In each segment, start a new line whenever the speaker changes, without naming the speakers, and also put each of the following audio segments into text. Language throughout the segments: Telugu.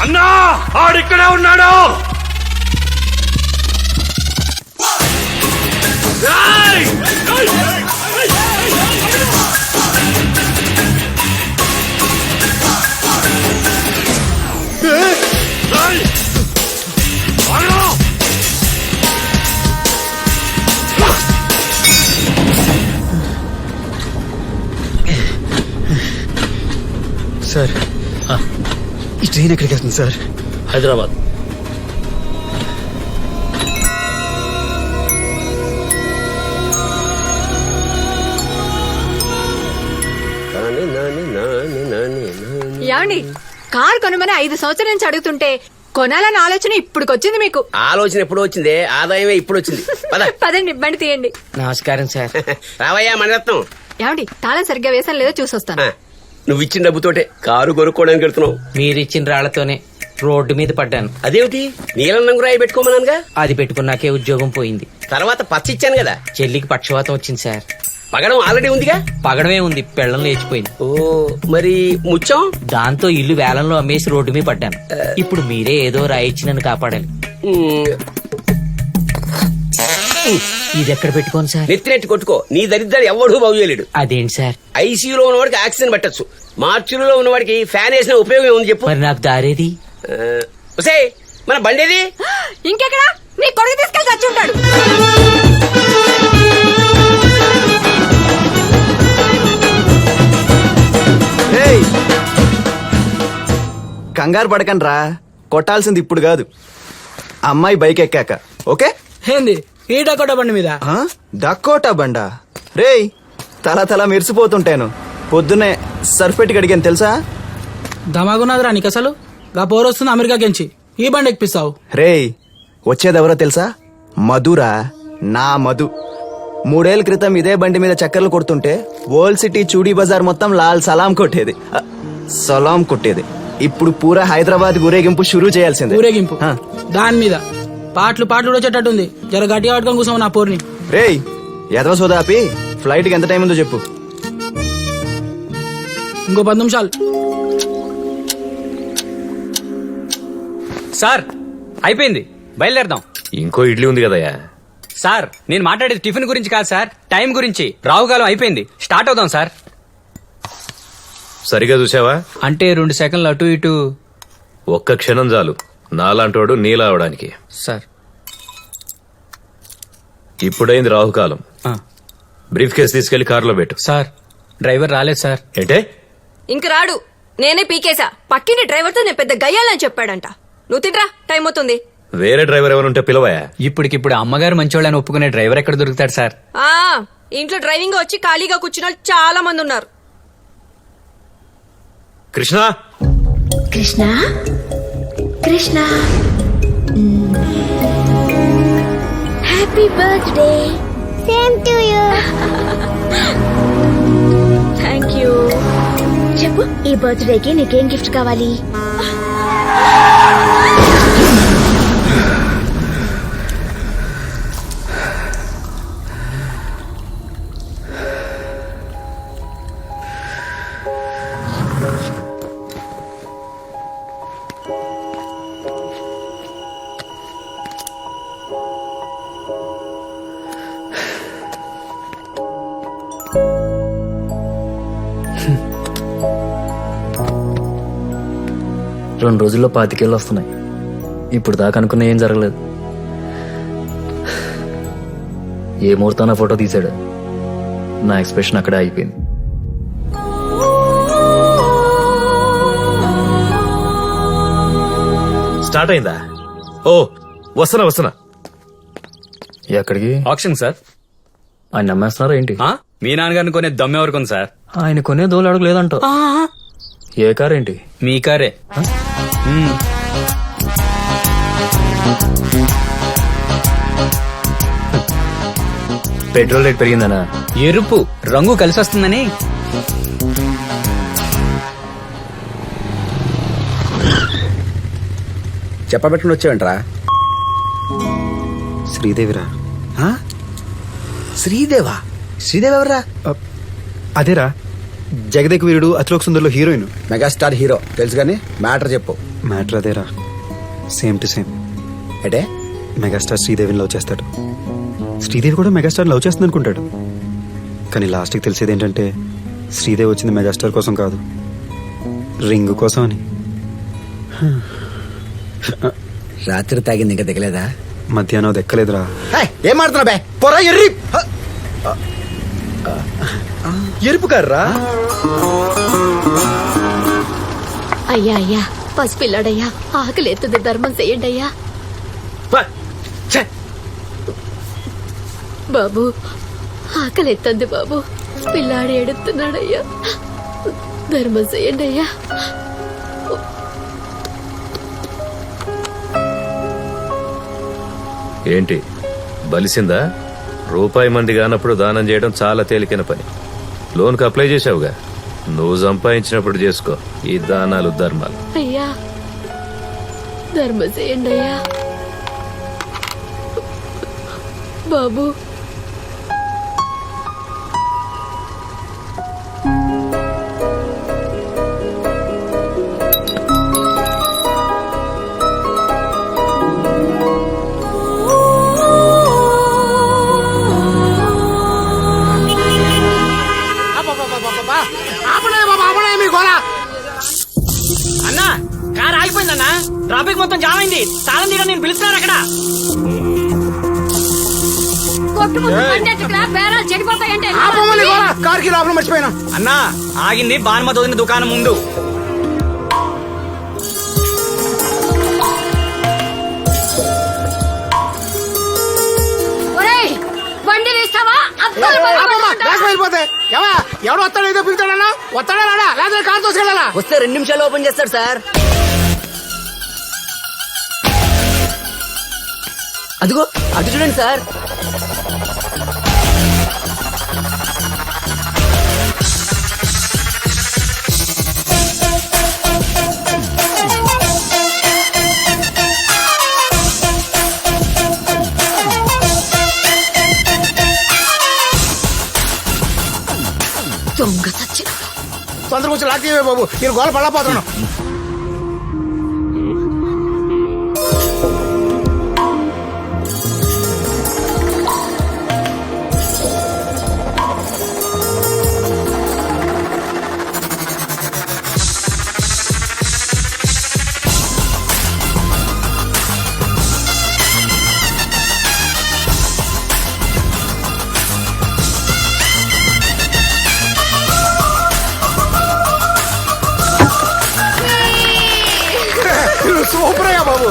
అన్నా ఆడిక్కడే ఉన్నాడు.
సార్ ఈ ట్రైన్ ఎక్కడికి వెళ్తుంది సార్?
హైదరాబాద్.
ఏమండి, కార్ కొనమని 5 సంవత్సరాల నుంచి అడుగుతుంటే కొనాలని ఆలోచన ఇప్పుడుకొచ్చింది మీకు.
ఆలోచన ఎప్పుడు వచ్చింది? ఆదాయమే ఇప్పుడు వచ్చింది.
పదండి, బండి తీయండి.
నమస్కారం సార్.
రావయ్యా మణిరత్నం.
ఏమండి, తాళం సరిగ్గా వేసాను లేదో చూసొస్తాను.
నువ్వు ఇచ్చిన డబ్బుతోటే కారు కొనుక్కోవడానికి వెళ్తున్నావు.
మీరిచ్చిన రాళ్లతోనే రోడ్డు మీద పడ్డాను.
అదేమిటి? నీలం రంగు రాయి పెట్టుకోమన్నానుగా.
అది పెట్టుకున్నాకే ఉద్యోగం పోయింది.
తర్వాత పచ్చ ఇచ్చాను కదా.
చెల్లికి పక్షవాతం వచ్చింది సార్.
పగడం ఆల్రెడీ ఉందిగా.
పగడమే ఉంది, పెళ్ళం లేచిపోయింది.
ఓ మరి ముత్యం?
దాంతో ఇల్లు వేలంలో అమ్మేసి రోడ్డు మీద పడ్డాను. ఇప్పుడు మీరే ఏదో రాయిచ్చి నన్ను కాపాడాలి. ఇది ఎక్కడ పెట్టుకోను సార్?
నెత్తినెట్టి కొట్టుకో. నీ దరిద్రాలు ఎవడూ బాగు చేయలేడు.
అదేంటి సార్?
ఐసీయూలో ఉన్నవాడికి ఆక్సిజన్ పట్టచ్చు, మార్చులో ఉన్నవాడికి ఫ్యాన్ వేసిన ఉపయోగం ఉంది చెప్పు.
మరి నాకు దారేది?
మన బండేది
ఇంకెక్కడ? నీ కొడుకు తీసుకెళ్ళి చచ్చి ఉంటాడు.
కంగారు పడకండి రా, కొట్టాల్సింది ఇప్పుడు కాదు, అమ్మాయి బైక్ ఎక్కాక. ఓకే?
ఏంది ఈ డకోటా బండి మీద?
డకోటా బండా? రేయ్, తల తల మెరిసిపోతుంటాను. పొద్దున్నే సర్ఫ్ పెట్టి కడిగాను తెలుసా?
దమాగున్నదిరా నీకు అసలు. గా పోరొస్తుంది అమెరికాకెంచి ఈ బండి ఎక్కిస్తావు?
రేయ్, వచ్చేదెవరో తెలుసా? మధురా, నా మధు. 3 ఏళ్ల క్రితం ఇదే బండి మీద చక్కర్లు కొడుతుంటే ఓల్డ్ సిటీ చూడీ బజార్ మొత్తం లాల్ సలాం కొట్టేది. సలాం కొట్టేది. ఇప్పుడు పూరా హైదరాబాద్ ఊరేగింపు షురూ చేయాల్సింది.
ఊరేగింపు దాని మీద పాటలు కూడా వచ్చేటట్టుంది. జర గట్టిగా పట్టుకొని కూర్చోమని నా పోర్ని.
రేయ్, ఎదవ సోదాపి ఫ్లైట్ కి ఎంత టైం ఉందో చెప్పు.
ఇంకో 10 నిమిషాలు.
సార్ అయిపోయింది, బయలుదేరదాం.
ఇంకో ఇడ్లీ ఉంది కదయ్యా.
సార్ నేను మాట్లాడేది టిఫిన్ గురించి కాదు సార్, టైం గురించి. రావుకాలం అయిపోయింది, స్టార్ట్ అవుదాం సార్.
సరిగా చూసావా?
అంటే 2 సెకండ్లు అటు ఇటు.
ఒక్క క్షణం చాలు నాలాంటోడు నీలా అవడానికి.
సార్
ఇప్పుడైంది రాహుకాలం. బ్రీఫ్ కేసు తీసుకెళ్లి కారులో పెట్టు.
సార్ డ్రైవర్ రాలేదు సార్.
ఏంటే?
ఇంక రాడు, నేనే పీకేసా. పక్కింటి డ్రైవర్ తో నేను పెద్ద గయ్యాలని చెప్పాడంట. నువ్వు తింట్రా, టైం అవుతుంది.
వేరే డ్రైవర్ ఎవరుంటే పిలవయా.
ఇప్పటికిప్పుడు అమ్మగారు మంచోళ్ళని ఒప్పుకునే డ్రైవర్ ఎక్కడ దొరుకుతాడు సార్?
ఇంట్లో డ్రైవింగ్ వచ్చి ఖాళీగా కూర్చున్న వాళ్ళు చాలా మంది ఉన్నారు.
Krishna
Krishna Krishna happy birthday. Same to you. Thank you. చెప్పు, ఈ బర్త్డేకి నీకేం గిఫ్ట్ కావాలి?
రెండు రోజుల్లో 25 ఏళ్ళు వస్తున్నాయి. ఇప్పుడు దాకా అనుకున్న ఏం జరగలేదు. ఏ ముహూర్తాన ఫోటో తీశాడు, నా ఎక్స్ప్రెషన్ అక్కడే అయిపోయింది.
స్టార్ట్ అయిందా? ఓ వస్తున్నా.
ఎక్కడికి?
Option sir.
ఆయన నమ్మేస్తున్నారా ఏంటి?
మీ నాన్నగారిని కొనే దమ్మెవరకు సార్?
ఆయన కొనే దోలు అడుగు లేదంట. ఏ కార్ ఏంటి?
మీ కారే.
పెట్రోల్ రేట్ పెరిగిందనా?
ఎరుపు రంగు కలిసి వస్తుందని.
చెప్పబెట్టుకుని వచ్చావంట్రా?
శ్రీదేవిరా.
శ్రీదేవా? శ్రీదేవి ఎవరా?
అదేరా, జగదేక్ వీరుడు అతిలోక్ సుందర్లో హీరోయిన్.
మెగాస్టార్ హీరో తెలుసు గానీ మ్యాటర్ చెప్పు.
మ్యాటర్ అదేరా, సేమ్ టు సేమ్.
అంటే
మెగాస్టార్ శ్రీదేవిని లవ్ చేస్తాడు, శ్రీదేవి కూడా మెగాస్టార్ లవ్ చేస్తుంది అనుకుంటాడు. కానీ లాస్ట్కి తెలిసేది ఏంటంటే శ్రీదేవి వచ్చింది మెగాస్టార్ కోసం కాదు, రింగ్ కోసం అని.
రాత్రి తాగింది ఇంకా దిగలేదా?
మధ్యాహ్నం దెక్కలేదురా.
ఏం మాడుతున్నా బే పొరా ఎర్రి ఎరుపు కర్రా.
అయ్యా అయ్యా పసిపిల్లాడయ్యా, ఆకలి ఎత్తుంది, ధర్మం చెయ్యండి అయ్యా. బాబు ఆకలి ఎత్తంది బాబు, పిల్లాడు ఏడుతున్నాడయ్యా, ధర్మం చెయ్యండి అయ్యా.
ఏంటి బలిసిందా? రూపాయి మంది కానప్పుడు దానం చేయడం చాలా తేలికైన పని. లోన్కి అప్లై చేసావుగా, నువ్వు సంపాదించినప్పుడు చేసుకో ఈ దానాలు ధర్మాలు.
అయ్యా ధర్మం చెయ్యండి అయ్యా. బాబు
అన్నా కార్ ఆగిపోయిందన్నా, ట్రాఫిక్ మొత్తం జామ్ అయింది. తాళం తీయడం నేను పిలుస్తున్నాను అక్కడ.
చెడిపోతాయంటే
కార్కి లోపల మర్చిపోయినా.
అన్నా ఆగింది బాన్మతి వదిన దుకాణం ముందు.
బండి తీస్తావా?
వెళ్ళిపోతే ఎవడు వస్తాడో ఏదో పిలుతాడన్నా, వస్తాడా రాడా, లేదా కార్ తోసుకెళ్ళాలా?
వస్తే 2 నిమిషాలు ఓపెన్ చేస్తాడు సార్. అదిగో అటు చూడండి సార్.
దొంగ సచ్చిన
తొందరగా వచ్చి లాక్ చేయవే బాబు, నేను గోల పడలేకపోతున్నాను. సూపర్ అయ్యా బాబు.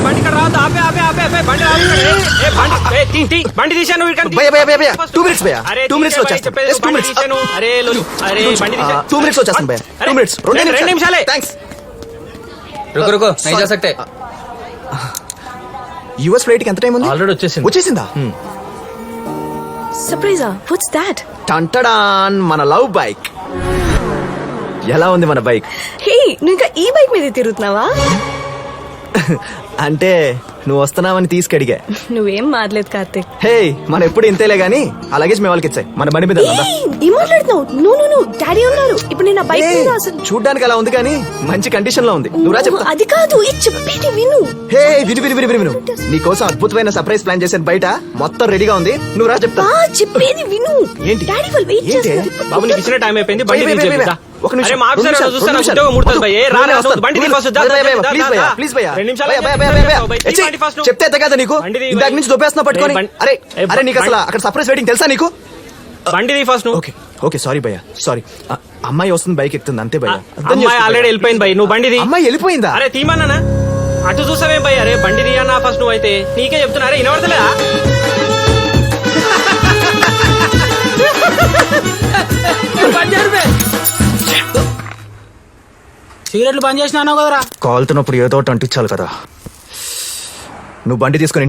బండి ఇక్కడ రావద్దు, ఆపే ఆపే ఆపే ఆపే, బండి బండి తీశాను.
భయ్యా భయ్యా భయ్యా 2 minutes భయ్యా, 2 minutes లో వచ్చేస్తాను. 2 minutes.
అరే అరే బండి
2 minutes లో వచ్చేస్తాను భయ్యా, 2 minutes.
2 నిమిషాలే.
థ్యాంక్స్.
రుకో రుకో నహీ జా సక్తే.
యుఎస్ ఫ్లైట్ కి ఎంత టైం ఉంది?
ఆల్రెడీ వచ్చేసింది.
వచ్చేసిందా?
సర్ప్రైజా? What's that?
టంటడాన్, మన లవ్ బైక్. ఎలా ఉంది మన బైక్?
హే, నువ్వు ఇంకా ఈ బైక్ మీద తిరుగుతున్నావా?
అంటే నువ్వు వస్తున్నావని తీసుకడిగా.
నువ్వేం మారలేదు కార్తీక్.
హే, మన ఎప్పుడు ఇంతేలే గానీ ఆ లగేజ్ మేము వాళ్ళకి ఇచ్చాయి, మన బండి మీద ఉందా?
ఏం మాట్లాడుతున్నావు? నువ్వు డాడీ ఉన్నారు ఇప్పుడు, నేను బైక్ మీద అసలు.
చూడ్డానికి అలా ఉంది కానీ మంచి కండిషన్ లో ఉంది. నువ్వు రా చెప్తా.
అది కాదు, ఇది చెప్పేది విను.
హే, విను విను విను విను విను. నీకోసం అద్భుతమైన సర్ప్రైజ్ ప్లాన్ చేశాను. బయట మొత్తం రెడీగా ఉంది, నువ్వు రా చెప్తా.
చెప్పేది విను.
ఏంటి?
డాడీ వాళ్ళు వెయిట్
ఏంటి?
చేస్తారు.
బాబు నీకు ఇచ్చిన టైం అయిపోయింది, బండి
భయ్యా,
తీసి
భయ్యా,
చెప్తా.
ఒక నిమిషం,
అరే మాకు
రెండు నిమిషాలు,
చూస్తాను
రెండు
ఉద్యోగం ముడుతుంది భయ్యా. రా రా,
వస్తాను.
బండి తీ ఫస్ట్.
భయ్యా, భయ్యా, ప్లీజ్ భయ్యా, ప్లీజ్ భయ్యా.
2 నిమిషాలు
భయ్యా, భయ్యా, భయ్యా, భయ్యా.
బైక్
ఎచ్చి,
ఫస్ట్.
చెప్తే ఎంత కదా నీకు?
బండి తీ,
ఇందాక నుంచి దొబ్బేస్తున్నా పట్టుకొని. అరే
ఏ,
అరే నీకు అసలు
బండి-
అక్కడ సర్ప్రైజ్ వెయిటింగ్ తెలుసా నీకు?
బండి తీ ఫస్ట్ నువ్వు.
ఓకే ఓకే, సారీ భయ్యా, సారీ. అమ్మాయి వస్తుంది, బైక్ ఎక్కుతుంది, అంతే భయ్యా. అర్థం
అమ్మాయి
చేసుకో
ఆల్రెడీ
భయ్యా.
వెళ్ళిపోయింది భయ్, నువ్వు బండి తీ.
అమ్మాయి వెళ్ళిపోయిందా?
అరే తీమన్నానా? అటు చూసావేం భయ్? అరే బండి తీయన్నా ఫస్ట్ నువ్వు అయితే. నీకే చెప్తున్నా, అరే వినబడతలేదా?
సిగరెట్లు బంద్ చేసినా కదరా.
కాలుతున్నప్పుడు ఏదో ఒకటి అంటించాలి కదా. నువ్వు బండి తీసుకొని